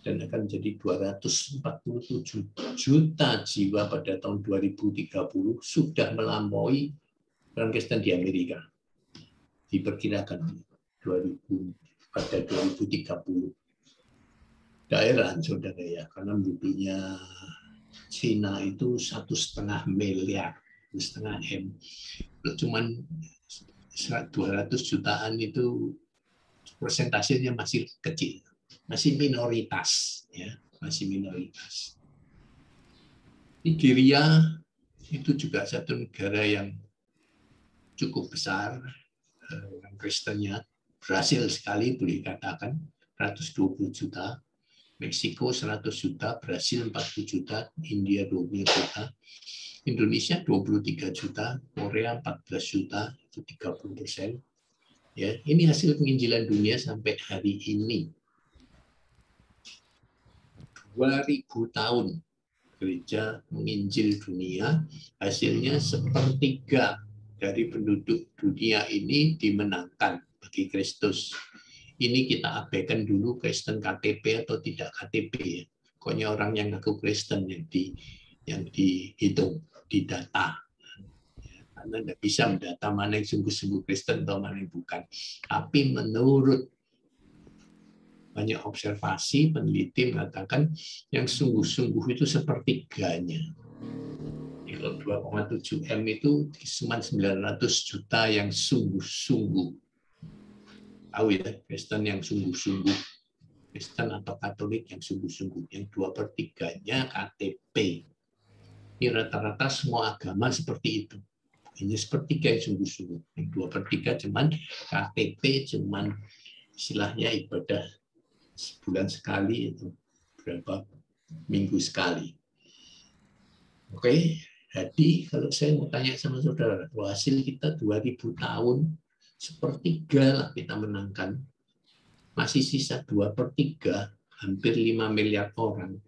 dan akan menjadi 247 juta jiwa pada tahun 2030, sudah melampaui orang Kristen di Amerika. Diperkirakan pada 2030. Daerah saudara ya, karena penduduknya Cina itu 1,5 miliar, 1,5 M. Cuman 200 jutaan itu persentasenya masih kecil, masih minoritas, ya, masih minoritas. Nigeria itu juga satu negara yang cukup besar, orang Kristennya berhasil sekali boleh katakan, 120 juta. Meksiko 100 juta, Brasil 40 juta, India 20 juta, Indonesia 23 juta, Korea 14 juta, itu 30%. Ya, ini hasil penginjilan dunia sampai hari ini. 2000 tahun gereja menginjil dunia, hasilnya sepertiga dari penduduk dunia ini dimenangkan bagi Kristus. Ini kita abaikan dulu Kristen KTP atau tidak KTP ya. Pokoknya orang yang ngaku Kristen yang dihitung, didata. Karena tidak bisa mendata mana yang sungguh-sungguh Kristen atau mana yang bukan. Tapi menurut banyak observasi, peneliti mengatakan yang sungguh-sungguh itu sepertiganya. Kalau 2,7 M itu cuma 900 juta yang sungguh-sungguh. Tahu ya, Kristen yang sungguh-sungguh, Kristen atau Katolik yang sungguh-sungguh, yang 2/3-nya KTP. Ini rata-rata semua agama seperti itu. Ini sepertiga yang sungguh-sungguh, yang 2/3 cuman KTP, cuman istilahnya ibadah sebulan sekali, itu berapa minggu sekali. Oke, jadi kalau saya mau tanya sama saudara, hasil kita 2000 tahun, sepertiga lah kita menangkan, masih sisa 2/3, hampir 5 miliar orang.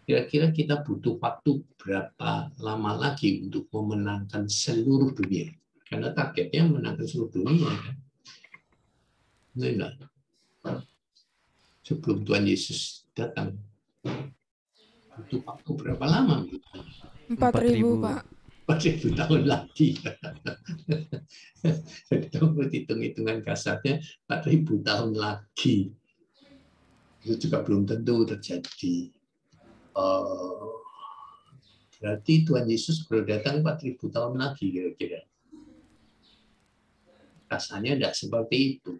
Kira-kira kita butuh waktu berapa lama lagi untuk memenangkan seluruh dunia? Karena targetnya menangkan seluruh dunia kan. Enggak. Sebelum Tuhan Yesus datang, butuh waktu berapa lama?
4.000, Pak.
4.000 tahun lagi. Jadi menurut hitung-hitungan kasarnya 4.000 tahun lagi. Itu juga belum tentu terjadi. Berarti Tuhan Yesus baru datang 4.000 tahun lagi kira-kira. Rasanya tidak seperti itu.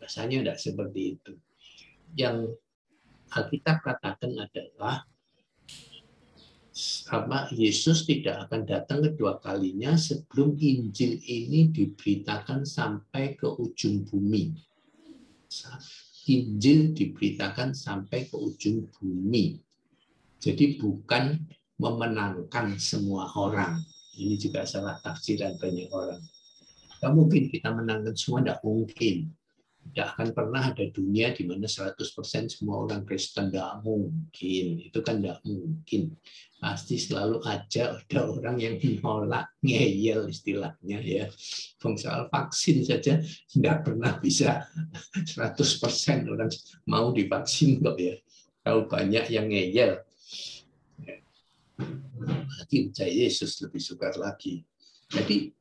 Rasanya tidak seperti itu. Yang Alkitab katakan adalah Yesus tidak akan datang kedua kalinya sebelum Injil ini diberitakan sampai ke ujung bumi. Injil diberitakan sampai ke ujung bumi. Jadi bukan memenangkan semua orang. Ini juga salah tafsiran banyak orang. Tidak mungkin kita menangkan semua, tidak mungkin. Tidak akan pernah ada dunia di mana 100% semua orang Kristen, tidak mungkin. Itu kan tidak mungkin. Pasti selalu ada orang yang menolak, ngeyel istilahnya ya. Soal vaksin saja tidak pernah bisa 100% orang mau divaksin kok ya. Tahu banyak yang ngeyel. Lagi percaya Yesus lebih sukar lagi. Jadi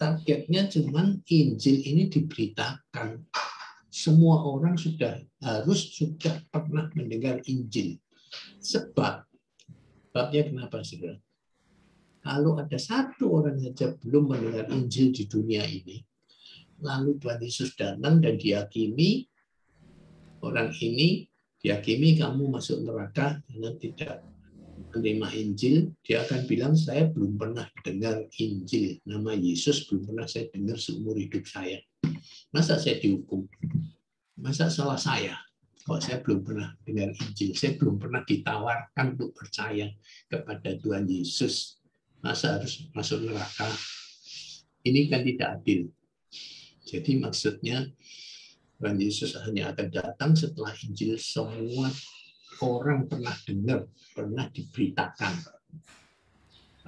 targetnya cuman Injil ini diberitakan. Semua orang sudah pernah mendengar Injil. Sebabnya kenapa saudara? Kalau ada satu orang saja belum mendengar Injil di dunia ini, lalu Tuhan Yesus datang dan dihakimi, orang ini dihakimi kamu masuk neraka karena tidak menerima Injil, dia akan bilang saya belum pernah dengar Injil, nama Yesus belum pernah saya dengar seumur hidup saya. Masa saya dihukum? Masa salah saya? Kalau saya belum pernah dengar Injil, saya belum pernah ditawarkan untuk percaya kepada Tuhan Yesus. Masa harus masuk neraka? Ini kan tidak adil. Jadi maksudnya Tuhan Yesus hanya akan datang setelah Injil semua orang pernah dengar, pernah diberitakan.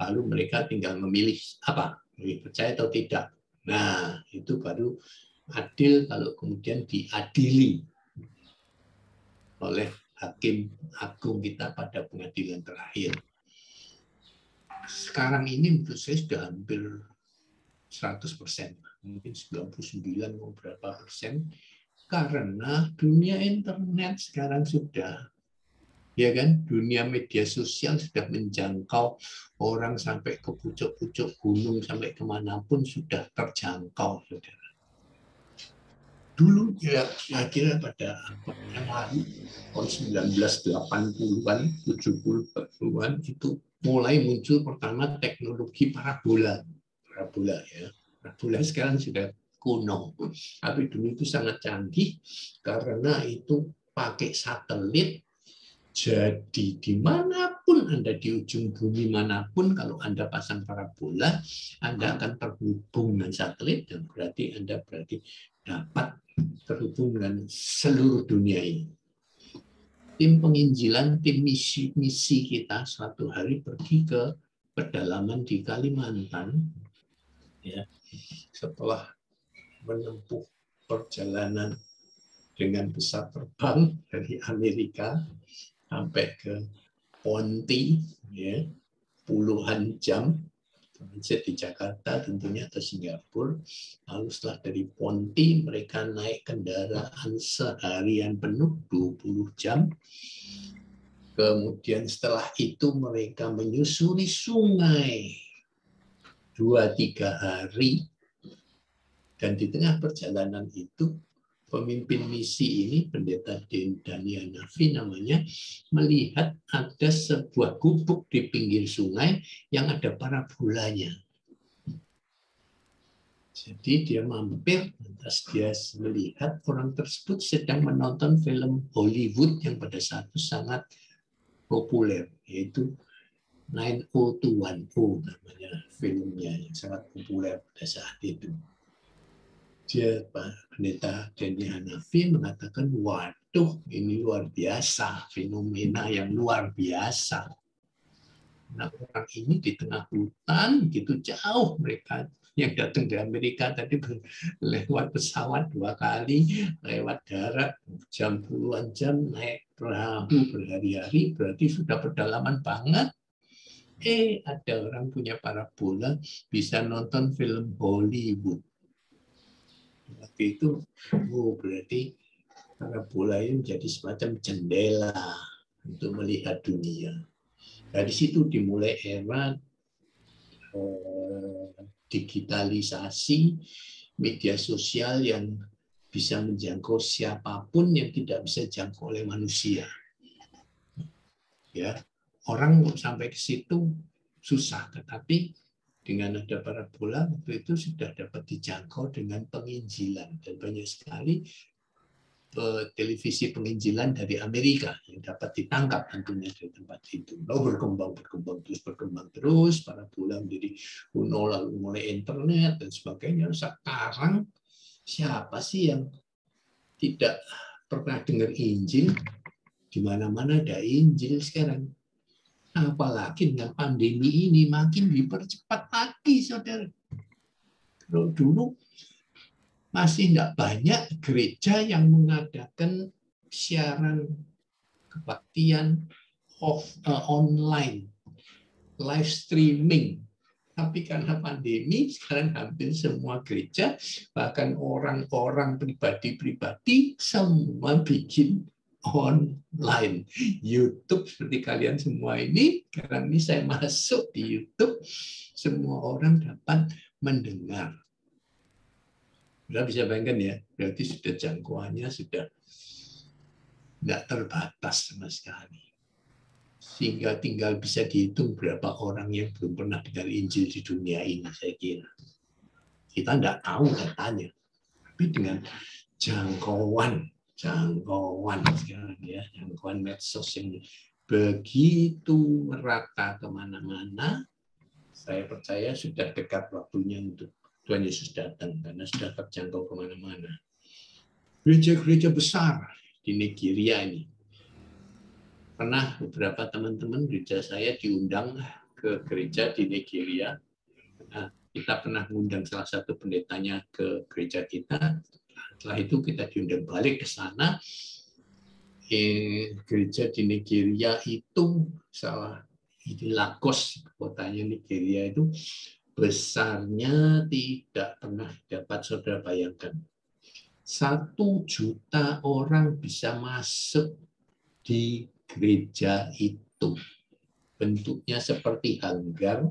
Lalu mereka tinggal memilih apa? Memilih percaya atau tidak. Nah, itu baru adil kalau kemudian diadili oleh hakim agung kita pada pengadilan terakhir. Sekarang ini menurut saya sudah hampir 100%, mungkin 99 berapa persen, karena dunia internet sekarang sudah, ya kan, dunia media sosial sudah menjangkau orang sampai ke pucuk-pucuk gunung, sampai kemanapun sudah terjangkau, saudara. Dulu ya kira pada abad yang lalu, tahun 1980-an, 70-an itu mulai muncul pertama teknologi parabola. Parabola ya. Parabola sekarang sudah kuno, tapi dulu itu sangat canggih karena itu pakai satelit. Jadi dimanapun Anda, di ujung bumi manapun, kalau Anda pasang parabola, Anda akan terhubung dengan satelit, dan berarti Anda dapat terhubung dengan seluruh dunia ini. Tim penginjilan, tim misi kita suatu hari pergi ke pedalaman di Kalimantan, ya, setelah menempuh perjalanan dengan pesawat terbang dari Amerika sampai ke Ponti, ya, puluhan jam, transit di Jakarta tentunya atau Singapura. Lalu setelah dari Ponti mereka naik kendaraan seharian penuh 20 jam. Kemudian setelah itu mereka menyusuri sungai 2-3 hari. Dan di tengah perjalanan itu pemimpin misi ini, Pendeta Dania Nafi namanya, melihat ada sebuah gubuk di pinggir sungai yang ada parabolanya. Jadi dia mampir, lantas dia melihat orang tersebut sedang menonton film Hollywood yang pada saat itu sangat populer, yaitu 90210 namanya filmnya, yang sangat populer pada saat itu. Dia, Pak Pendeta Denny Hanafi, mengatakan, waduh ini luar biasa, fenomena yang luar biasa. Nah, orang ini di tengah hutan, gitu jauh mereka yang datang dari Amerika tadi lewat pesawat 2 kali, lewat darat puluhan jam, naik perahu berhari-hari, berarti sudah pedalaman banget. Ada orang punya parabola, bisa nonton film Hollywood. Waktu itu, berarti parabola ini menjadi semacam jendela untuk melihat dunia. Dari situ dimulai era digitalisasi media sosial yang bisa menjangkau siapapun yang tidak bisa dijangkau oleh manusia. Ya, orang sampai ke situ susah, tetapi dengan ada parabola waktu itu sudah dapat dijangkau dengan penginjilan, dan banyak sekali televisi penginjilan dari Amerika yang dapat ditangkap tentunya di tempat itu. Lalu berkembang terus, parabola menjadi kuno, lalu mulai internet dan sebagainya. Sekarang siapa sih yang tidak pernah dengar Injil? Di mana-mana ada Injil sekarang. Apalagi dengan pandemi ini makin dipercepat lagi, saudara. Kalau dulu masih tidak banyak gereja yang mengadakan siaran kebaktian online, live streaming. Tapi karena pandemi, sekarang hampir semua gereja, bahkan orang-orang pribadi-pribadi, semua bikin online. YouTube seperti kalian semua ini, sekarang ini saya masuk di YouTube, semua orang dapat mendengar. Sudah bisa bayangkan ya, berarti sudah jangkauannya sudah tidak terbatas sama sekali. Sehingga tinggal bisa dihitung berapa orang yang belum pernah dengar Injil di dunia ini, saya kira. Kita tidak tahu datanya. Tapi dengan jangkauan sekarang ya, jangkauan medsos yang begitu merata kemana-mana, saya percaya sudah dekat waktunya untuk Tuhan Yesus datang karena sudah terjangkau kemana-mana. Gereja-gereja besar di Nigeria ini. Pernah beberapa teman-teman gereja saya diundang ke gereja di Nigeria. Nah, kita pernah mengundang salah satu pendetanya ke gereja kita. Setelah itu kita diundang balik ke sana. Gereja di Nigeria itu di Lagos, kotanya Nigeria itu besarnya tidak pernah dapat saudara bayangkan. 1 juta orang bisa masuk di gereja itu. Bentuknya seperti hanggar,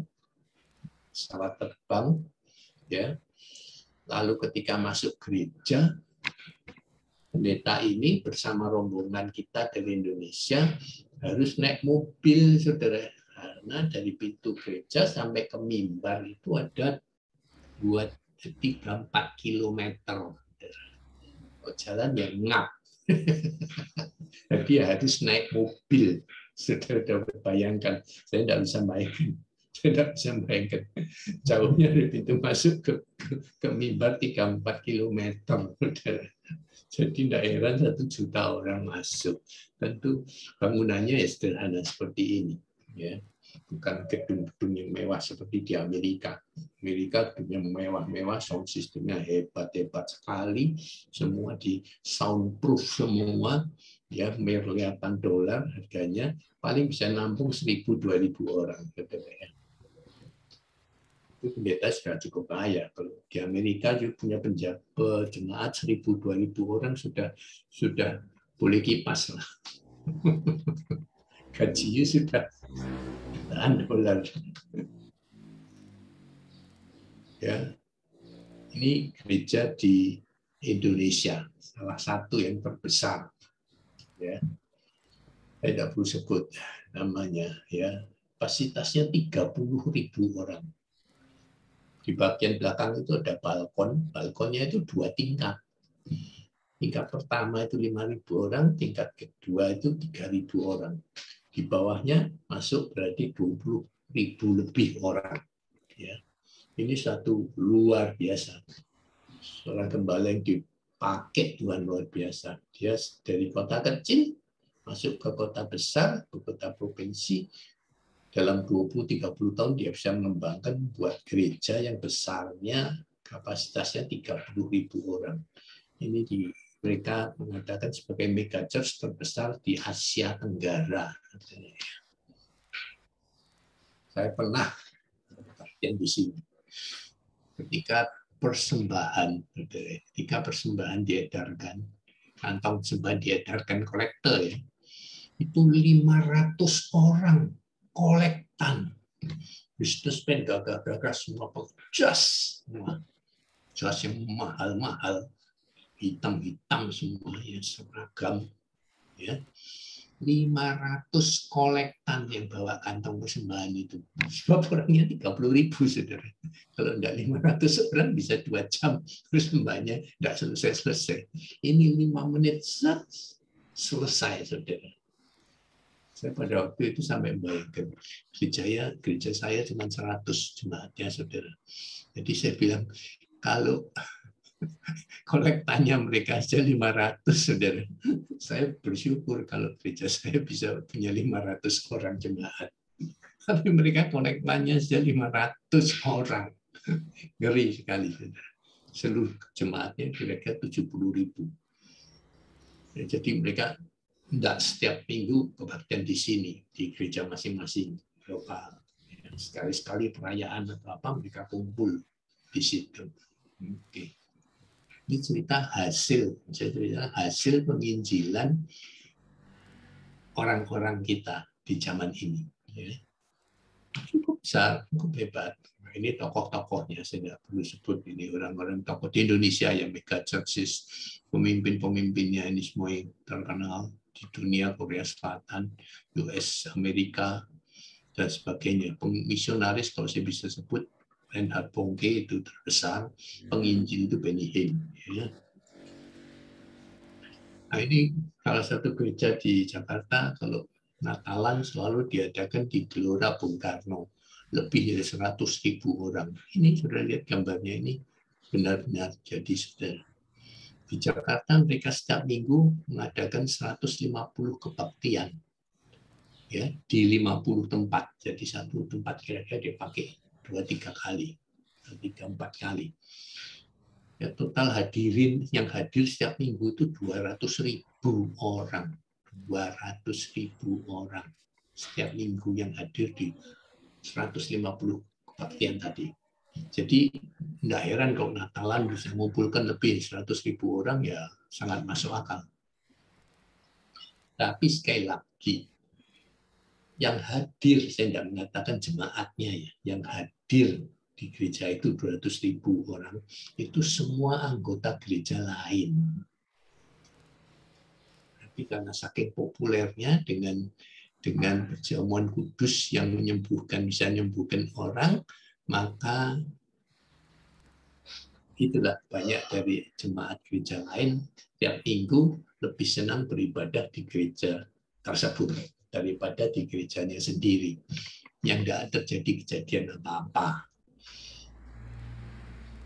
pesawat terbang, ya. Lalu ketika masuk gereja, pendeta ini bersama rombongan kita dari Indonesia harus naik mobil, saudara. Karena dari pintu gereja sampai ke mimbar itu ada 3-4 kilometer. Jalan yang ngap. Jadi harus naik mobil. Saudara dapat bayangkan. Saya tidak bisa bayangkan. Jauhnya dari pintu masuk ke mimbar 3-4 kilometer. Jadi tidak heran 1 juta orang masuk. Tentu bangunannya ya sederhana seperti ini. Ya. Bukan gedung-gedung yang mewah seperti di Amerika. Amerika gedung yang mewah-mewah, sound systemnya hebat-hebat sekali, semua di soundproof semua, ya miliaran dolar harganya, paling bisa nampung 1.000-2.000 orang. Itu pendeta sudah cukup kaya. Kalau di Amerika juga punya jemaat 1.000-2.000 orang sudah boleh kipas lah. Gajinya sudah $1. Ya, ini gereja di Indonesia, salah satu yang terbesar. Ya, saya tidak perlu sebut namanya. Ya, kapasitasnya 30.000 orang. Di bagian belakang itu ada balkon, balkonnya itu 2 tingkat. Tingkat pertama itu 5.000 orang, tingkat kedua itu 3.000 orang. Di bawahnya masuk berarti 20.000 lebih orang. Ya. Ini satu luar biasa. Seorang gembala yang dipakai Tuhan luar biasa. Dia dari kota kecil masuk ke kota besar, ke kota provinsi. Dalam 20-30 tahun dia bisa mengembangkan buat gereja yang besarnya kapasitasnya 30.000 orang. Ini mereka mengatakan sebagai mega church terbesar di Asia Tenggara. Saya pernah di sini. Ketika persembahan diedarkan, kantong persembahan diedarkan kolektor ya, itu 500 orang kolektan. Bisnismen gagah-gagah semua jas yang mahal-mahal, hitam-hitam semuanya seragam, ya. 500 kolektan yang bawa kantong persembahan itu. Sebab orangnya 30.000, saudara. Kalau enggak 500 orang bisa 2 jam persembahannya enggak selesai-selesai. Ini 5 menit selesai, saudara. Saya pada waktu itu sampai membayangkan gereja saya cuma 100 jemaatnya, saudara. Jadi saya bilang, kalau kolektannya mereka saja 500, saudara. Saya bersyukur kalau gereja saya bisa punya 500 orang jemaat. Tapi mereka kolektannya saja 500 orang. Ngeri sekali, saudara. Seluruh jemaatnya kira-kira 70.000. Ya, jadi mereka tidak setiap minggu kebaktian di sini, di gereja masing-masing lokal. Sekali-sekali perayaan atau apa, mereka kumpul di situ. Oke. Ini cerita hasil penginjilan orang-orang kita di zaman ini. Cukup besar, cukup hebat. Nah, ini tokoh-tokohnya, saya tidak perlu sebut ini orang-orang tokoh di Indonesia yang mega churches, pemimpin-pemimpinnya ini semua yang terkenal di dunia, Korea Selatan, US, Amerika, dan sebagainya. Misionaris kalau saya bisa sebut, Reinhard Bonnke itu terbesar, penginjil itu Benny Hinn. Ya. Nah, ini salah satu gereja di Jakarta, kalau Natalan selalu diadakan di Gelora Bung Karno, lebih dari 100.000 orang. Ini sudah lihat gambarnya, ini benar-benar jadi, saudara. Di Jakarta mereka setiap minggu mengadakan 150 kebaktian, ya, di 50 tempat. Jadi satu tempat kira-kira dipakai 2-3 kali, 3-4 kali. Ya, total hadirin yang hadir setiap minggu itu 200.000 orang. 200.000 orang setiap minggu yang hadir di 150 kebaktian tadi. Jadi tidak heran kalau Natalan bisa mengumpulkan lebih 100.000 orang, ya sangat masuk akal. Tapi sekali lagi, yang hadir, saya tidak mengatakan jemaatnya ya, yang hadir di gereja itu 200.000 orang, itu semua anggota gereja lain. Tapi karena saking populernya dengan perjamuan kudus yang bisa menyembuhkan orang, maka itulah banyak dari jemaat gereja lain tiap minggu lebih senang beribadah di gereja tersebut daripada di gerejanya sendiri, yang tidak terjadi kejadian apa-apa.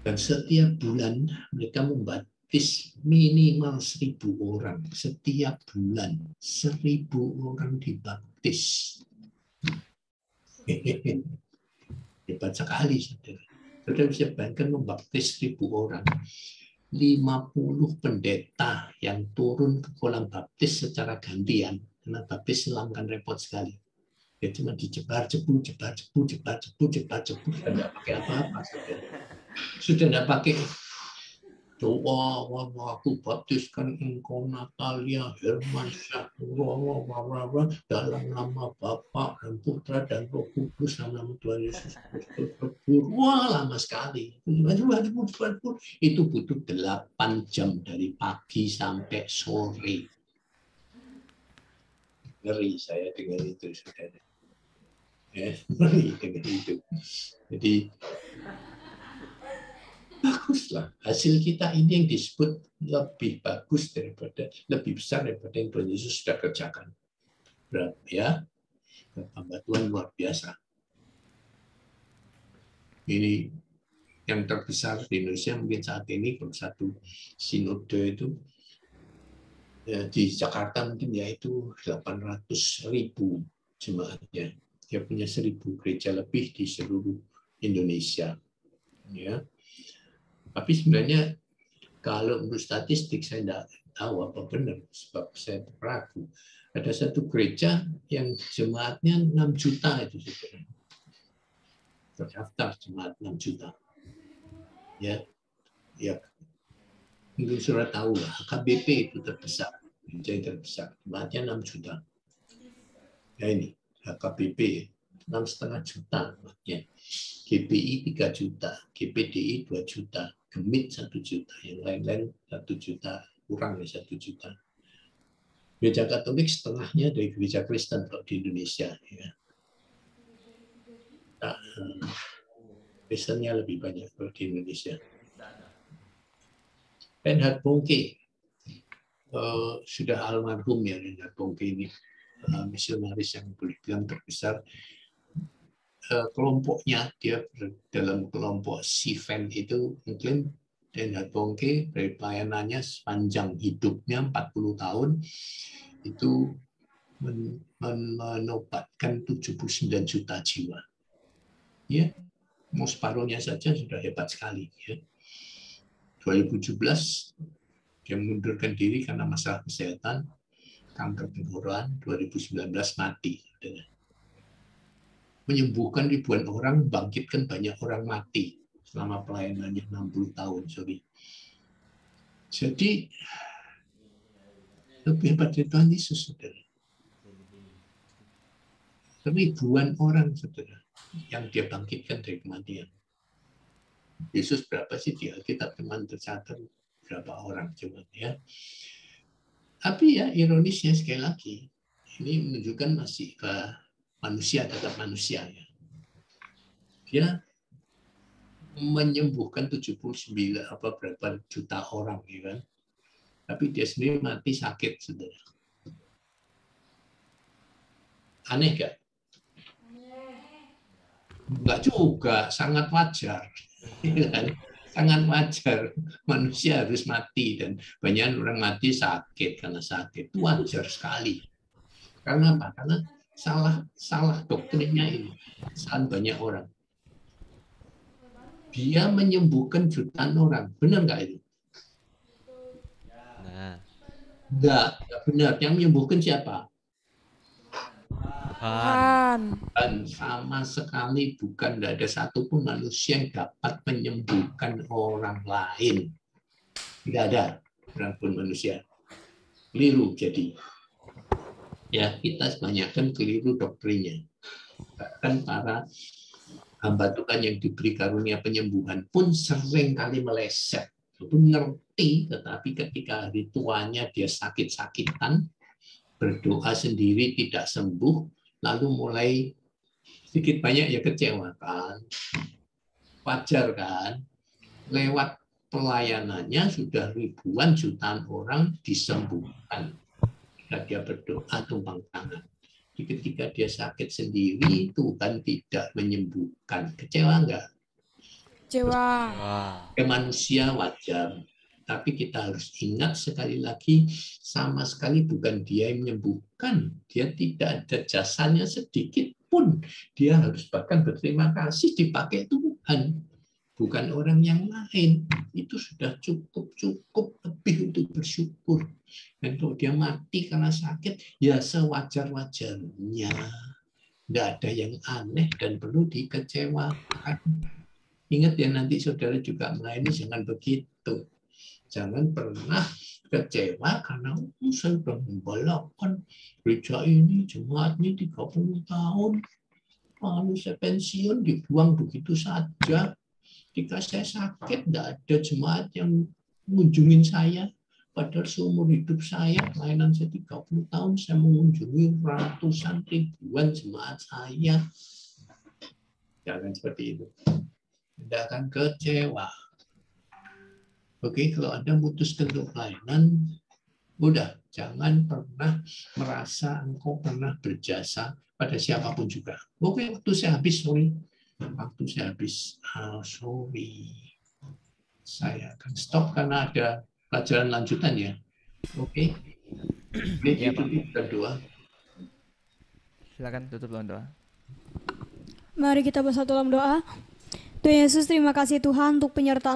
Dan setiap bulan mereka membaptis minimal 1.000 orang. Setiap bulan 1.000 orang dibaptis. Hebat sekali, saudara. Saudara bisa bayangkan membaptis 1.000 orang. 50 pendeta yang turun ke kolam baptis secara gantian. Karena baptis selam kan repot sekali. Ya cuma dijebar-jebu, sudah nggak pakai apa-apa. Sudah nggak pakai doa, aku baptiskan engkau Natalia Hermansyah dalam nama Bapa dan Putra dan Roh Kudus, dalam nama Tuhan Yesus Kristus. Wah, lama sekali. Itu butuh 8 jam dari pagi sampai sore. Ngeri saya dengar itu, saudara. Ngeri dengar itu. Jadi baguslah hasil kita ini yang disebut lebih bagus lebih besar daripada yang Tuhan Yesus sudah kerjakan. Berarti ya, hamba Tuhan luar biasa. Ini yang terbesar di Indonesia mungkin saat ini, kalau satu sinode itu ya, di Jakarta mungkin yaitu 800.000 jemaatnya. Dia punya 1.000 gereja lebih di seluruh Indonesia. Ya. Tapi sebenarnya kalau menurut statistik saya tidak tahu apa benar, sebab saya ragu. Ada satu gereja yang jemaatnya 6 juta itu, saudara. Terdaftar jemaat 6 juta. Ya, mungkin sudah tahu lah. HKBP itu terbesar, gereja yang terbesar. Jemaatnya 6 juta. Ya ini HKBP 6,5 juta jemaatnya. GPI 3 juta, GPDI 2 juta, Gemit 1 juta, yang lain-lain 1 juta, kurang dari 1 juta. Gereja Katolik setengahnya dari gereja Kristen kalau di Indonesia. Ya. Nah, Kristennya lebih banyak kalau di Indonesia. Reinhard Bonnke sudah almarhum ya. Reinhard Bonnke ini misionaris yang boleh bilang terbesar. Kelompoknya dia dalam kelompok Siven itu mengklaim Reinhard Bonnke dari pelayanannya sepanjang hidupnya 40 tahun itu menobatkan 79 juta jiwa. Ya, mau separuhnya saja sudah hebat sekali. Ya. 2017 dia mengundurkan diri karena masalah kesehatan, kanker tenggorokan, 2019 mati. Menyembuhkan ribuan orang, bangkitkan banyak orang mati selama pelayanannya 60 tahun. Jadi lebih hebat dari Tuhan Yesus, saudara. Ribuan orang, saudara, yang dia bangkitkan dari kematian. Yesus berapa sih di Alkitab teman tercatat berapa orang cuma ya. Tapi ya ironisnya sekali lagi ini menunjukkan masih manusia tetap manusia ya. Dia menyembuhkan 79 berapa juta orang ya kan. Tapi dia sendiri mati sakit saudara. Aneh gak? Enggak juga, sangat wajar. Sangat wajar. Manusia harus mati dan banyak orang mati sakit karena sakit. Itu wajar sekali. Karena apa? Karena salah doktrinnya ini. Kesalahan banyak orang. Dia menyembuhkan jutaan orang. Benar nggak itu?
Nah,
Enggak benar. Yang menyembuhkan siapa?
Tuhan.
Dan sama sekali bukan, tidak ada satupun manusia yang dapat menyembuhkan orang lain. Tidak ada orang pun manusia. Keliru jadi. Ya, kita kebanyakan keliru doktrinnya. Bahkan para hamba Tuhan yang diberi karunia penyembuhan pun sering kali meleset. Itu ngerti, tetapi ketika hari tuanya dia sakit-sakitan, berdoa sendiri tidak sembuh, lalu mulai sedikit banyak ya kecewa kan. Wajar kan? Lewat pelayanannya sudah ribuan jutaan orang disembuhkan. Ketika dia berdoa tumpang tangan. Ketika dia sakit sendiri, Tuhan tidak menyembuhkan. Kecewa enggak?
Kecewa.
Ke manusia wajar. Tapi kita harus ingat sekali lagi, sama sekali bukan dia yang menyembuhkan. Dia tidak ada jasanya sedikit pun. Dia harus bahkan berterima kasih dipakai Tuhan. Bukan orang yang lain. Itu sudah cukup lebih untuk bersyukur. Dan kalau dia mati karena sakit, ya sewajar-wajarnya. Tidak ada yang aneh dan perlu dikecewakan. Ingat ya, nanti saudara juga melayani, jangan begitu. Jangan pernah kecewa karena saya sudah membalapkan gereja ini, jemaatnya 30 tahun. Lalu saya pensiun, dibuang begitu saja. Ketika saya sakit, tidak ada jemaat yang mengunjungi saya. Padahal seumur hidup saya, pelayanan saya 30 tahun, saya mengunjungi ratusan ribuan jemaat saya. Jangan seperti itu. Tidak akan kecewa. Oke, kalau Anda memutuskan untuk pelayanan, udah jangan pernah merasa engkau pernah berjasa pada siapapun juga. Oke, waktu saya habis, sorry. Waktu saya habis, sorry. Saya akan stop karena ada pelajaran lanjutan ya. Oke. Ini tutup berdoa.
Silakan tutup dalam doa.
Mari kita bersatu dalam doa. Tuhan Yesus, terima kasih Tuhan untuk penyertaan